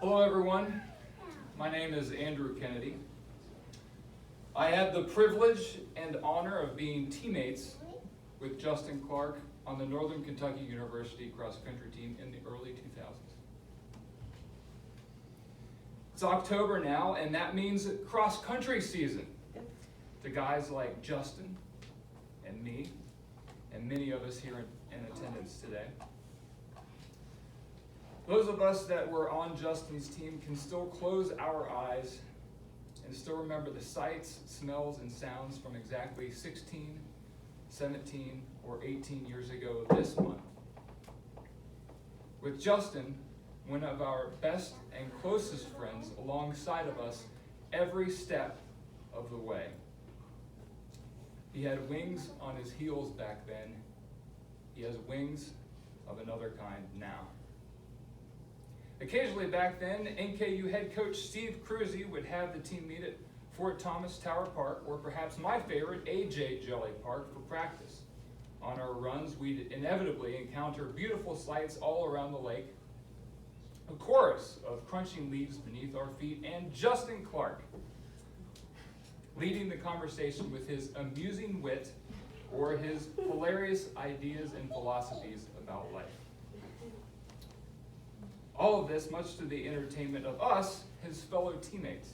Hello everyone, my name is Andrew Kennedy. I had the privilege and honor of being teammates with Justin Clark on the Northern Kentucky University cross-country team in the early 2000s. It's October now, and that means cross-country season to guys like Justin and me and many of us here in attendance today. Those of us that were on Justin's team can still close our eyes and still remember the sights, smells, and sounds from exactly 16, 17, or 18 years ago this month. With Justin, one of our best and closest friends, alongside of us every step of the way. He had wings on his heels back then. He has wings of another kind now. Occasionally back then, NKU head coach Steve Cruzy would have the team meet at Fort Thomas Tower Park, or perhaps my favorite, AJ Jelly Park, for practice. On our runs, we'd inevitably encounter beautiful sights all around the lake, a chorus of crunching leaves beneath our feet, and Justin Clark leading the conversation with his amusing wit or his hilarious ideas and philosophies about life. All of this much to the entertainment of us, his fellow teammates.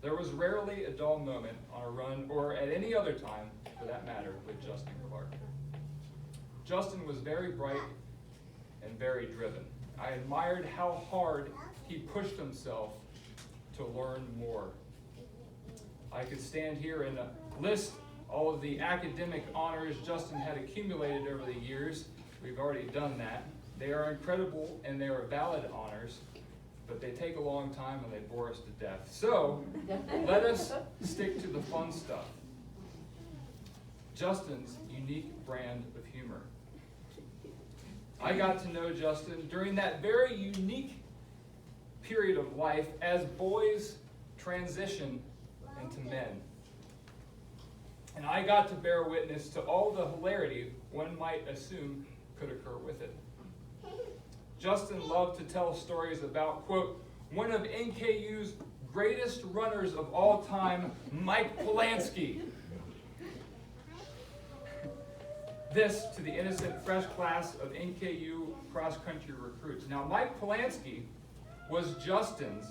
There was rarely a dull moment on a run, or at any other time, for that matter, with Justin Clark. Justin was very bright and very driven. I admired how hard he pushed himself to learn more. I could stand here and list all of the academic honors Justin had accumulated over the years. We've already done that. They are incredible and they are valid honors, but they take a long time and they bore us to death. So let us stick to the fun stuff. Justin's unique brand of humor. I got to know Justin during that very unique period of life as boys transition into men. And I got to bear witness to all the hilarity one might assume could occur with it. Justin loved to tell stories about, quote, one of NKU's greatest runners of all time, Mike Polanski. This to the innocent, fresh class of NKU cross-country recruits. Now, Mike Polanski was Justin's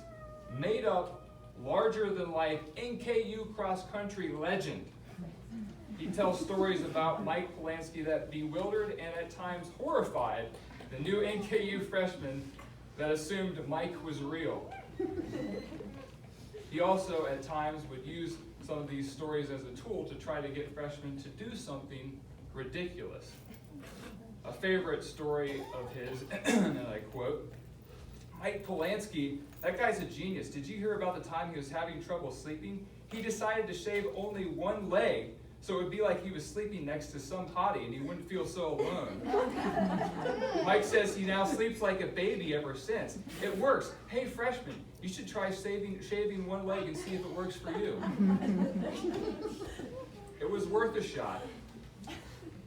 made-up, larger-than-life NKU cross-country legend. He tells stories about Mike Polanski that bewildered and at times horrified the new NKU freshman that assumed Mike was real. He also at times would use some of these stories as a tool to try to get freshmen to do something ridiculous. A favorite story of his, and I quote, Mike Polanski, that guy's a genius. Did you hear about the time he was having trouble sleeping? He decided to shave only one leg, so it would be like he was sleeping next to some hottie and he wouldn't feel so alone. Mike says he now sleeps like a baby ever since. It works. Hey, freshman, you should try shaving one leg and see if it works for you. It was worth a shot,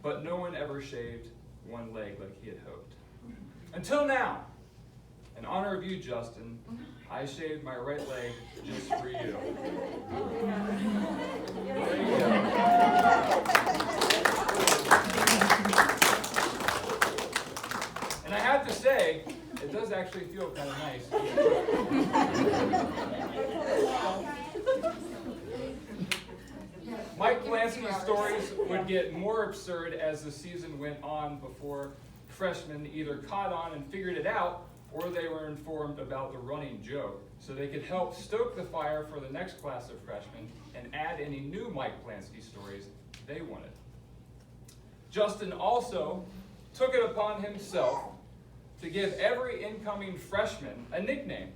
but no one ever shaved one leg like he had hoped. Until now. In honor of you, Justin, I shaved my right leg just for you. There you go. And I have to say, it does actually feel kind of nice. Mike Polanski's stories would get more absurd as the season went on before freshmen either caught on and figured it out, or they were informed about the running joke, so they could help stoke the fire for the next class of freshmen and add any new Mike Polanski stories they wanted. Justin also took it upon himself to give every incoming freshman a nickname.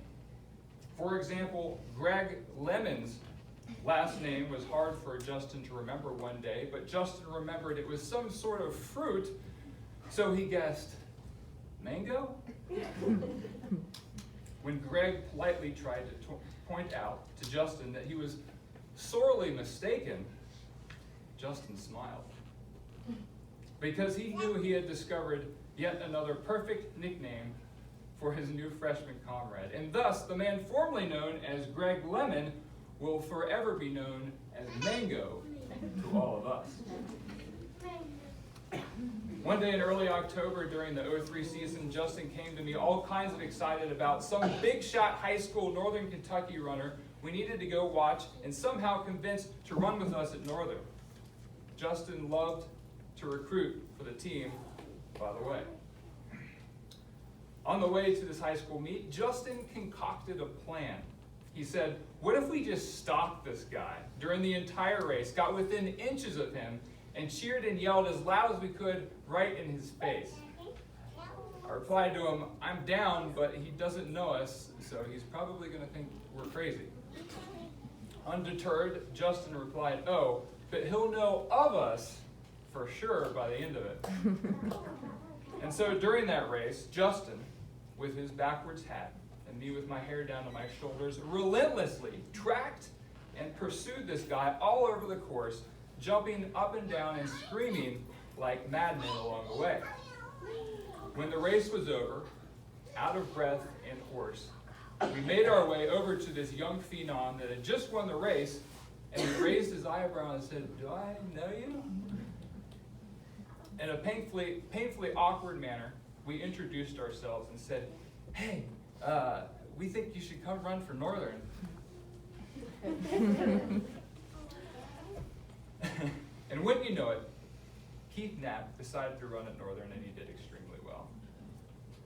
For example, Greg Lemon's last name was hard for Justin to remember one day, but Justin remembered it was some sort of fruit, so he guessed, mango? When Greg politely tried to point out to Justin that he was sorely mistaken, Justin smiled. Because he knew he had discovered yet another perfect nickname for his new freshman comrade. And thus, the man formerly known as Greg Lemon will forever be known as Mango to all of us. One day in early October during the '03 season, Justin came to me all kinds of excited about some big shot high school Northern Kentucky runner we needed to go watch and somehow convinced to run with us at Northern. Justin loved to recruit for the team, by the way. On the way to this high school meet, Justin concocted a plan. He said, what if we just stopped this guy during the entire race, got within inches of him, and cheered and yelled as loud as we could right in his face? I replied to him, I'm down, but he doesn't know us, so he's probably going to think we're crazy. Undeterred, Justin replied, oh, but he'll know of us for sure by the end of it. And so during that race, Justin, with his backwards hat, and me with my hair down to my shoulders, relentlessly tracked and pursued this guy all over the course, jumping up and down and screaming like madmen along the way. When the race was over, out of breath and hoarse, we made our way over to this young phenom that had just won the race, and he raised his eyebrow and said, do I know you? In a painfully awkward manner, we introduced ourselves and said, hey, we think you should come run for Northern. And wouldn't you know it, Keith Knapp decided to run at Northern, and he did extremely well.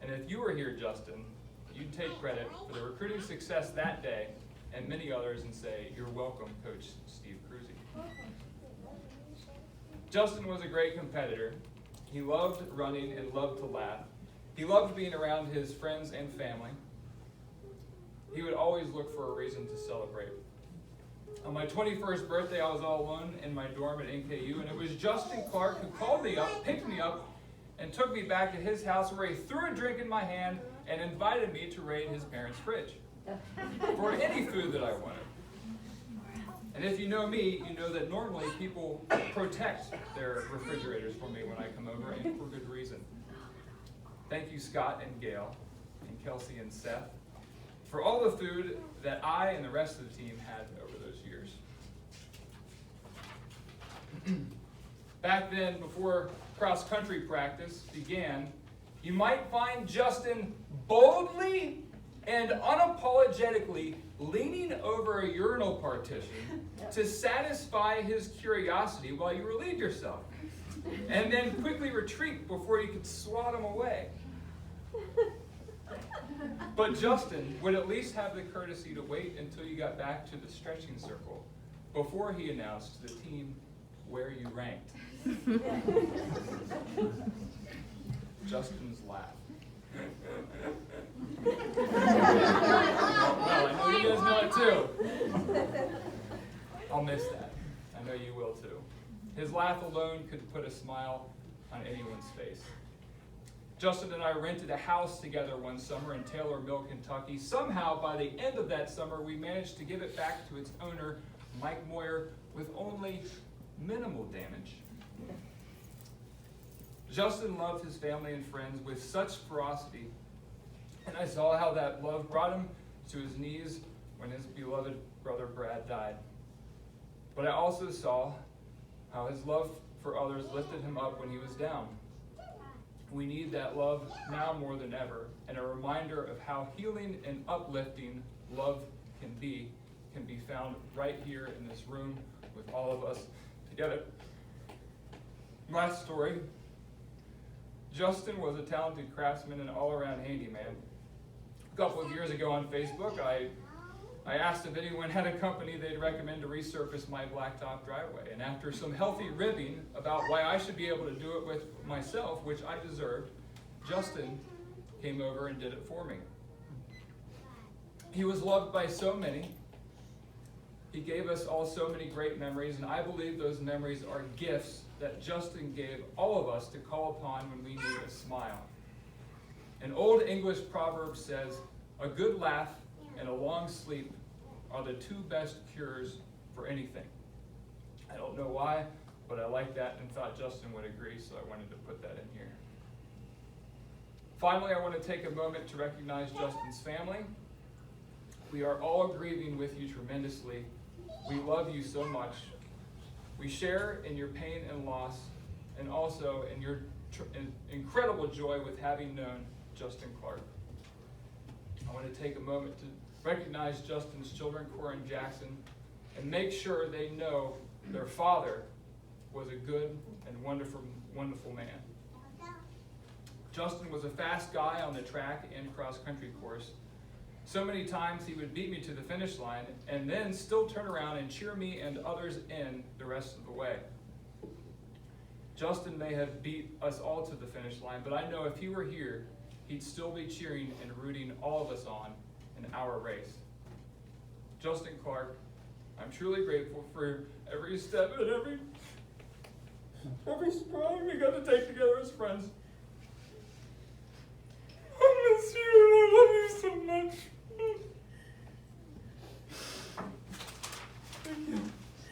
And if you were here, Justin, you'd take credit for the recruiting success that day and many others and say, you're welcome, Coach Steve Cruzy. Justin was a great competitor. He loved running and loved to laugh. He loved being around his friends and family. He would always look for a reason to celebrate. On my 21st birthday, I was all alone in my dorm at NKU, and it was Justin Clark who called me up, picked me up, and took me back to his house where he threw a drink in my hand and invited me to raid his parents' fridge for any food that I wanted. And if you know me, you know that normally people protect their refrigerators for me when I come over, and for good reason. Thank you, Scott and Gail, and Kelsey and Seth, for all the food that I and the rest of the team had over those years. Back then, before cross-country practice began, you might find Justin boldly and unapologetically leaning over a urinal partition to satisfy his curiosity while you relieved yourself, and then quickly retreat before you could swat him away. But Justin would at least have the courtesy to wait until you got back to the stretching circle before he announced to the team where you ranked. Justin's laugh. Well, I know you guys know it too. I'll miss that. I know you will too. His laugh alone could put a smile on anyone's face. Justin and I rented a house together one summer in Taylor Mill, Kentucky. Somehow, by the end of that summer, we managed to give it back to its owner, Mike Moyer, with only minimal damage. Justin loved his family and friends with such ferocity, and I saw how that love brought him to his knees when his beloved brother Brad died. But I also saw how his love for others lifted him up when he was down. We need that love now more than ever, and a reminder of how healing and uplifting love can be found right here in this room with all of us together. Last story. Justin was a talented craftsman and all-around handyman. A couple of years ago on Facebook, I asked if anyone had a company they'd recommend to resurface my blacktop driveway. And after some healthy ribbing about why I should be able to do it with myself, which I deserved, Justin came over and did it for me. He was loved by so many. He gave us all so many great memories, and I believe those memories are gifts that Justin gave all of us to call upon when we need a smile. An old English proverb says, "A good laugh and a long sleep are the two best cures for anything." I don't know why, but I like that and thought Justin would agree, so I wanted to put that in here. Finally, I want to take a moment to recognize Justin's family. We are all grieving with you tremendously. We love you so much. We share in your pain and loss, and also in your incredible joy with having known Justin Clark. I want to take a moment to recognize Justin's children, Cora and Jackson, and make sure they know their father was a good and wonderful man. Justin was a fast guy on the track and cross-country course. So many times he would beat me to the finish line and then still turn around and cheer me and others in the rest of the way. Justin may have beat us all to the finish line, but I know if he were here, he'd still be cheering and rooting all of us on in our race. Justin Clark, I'm truly grateful for every step and every stride we got to take together as friends.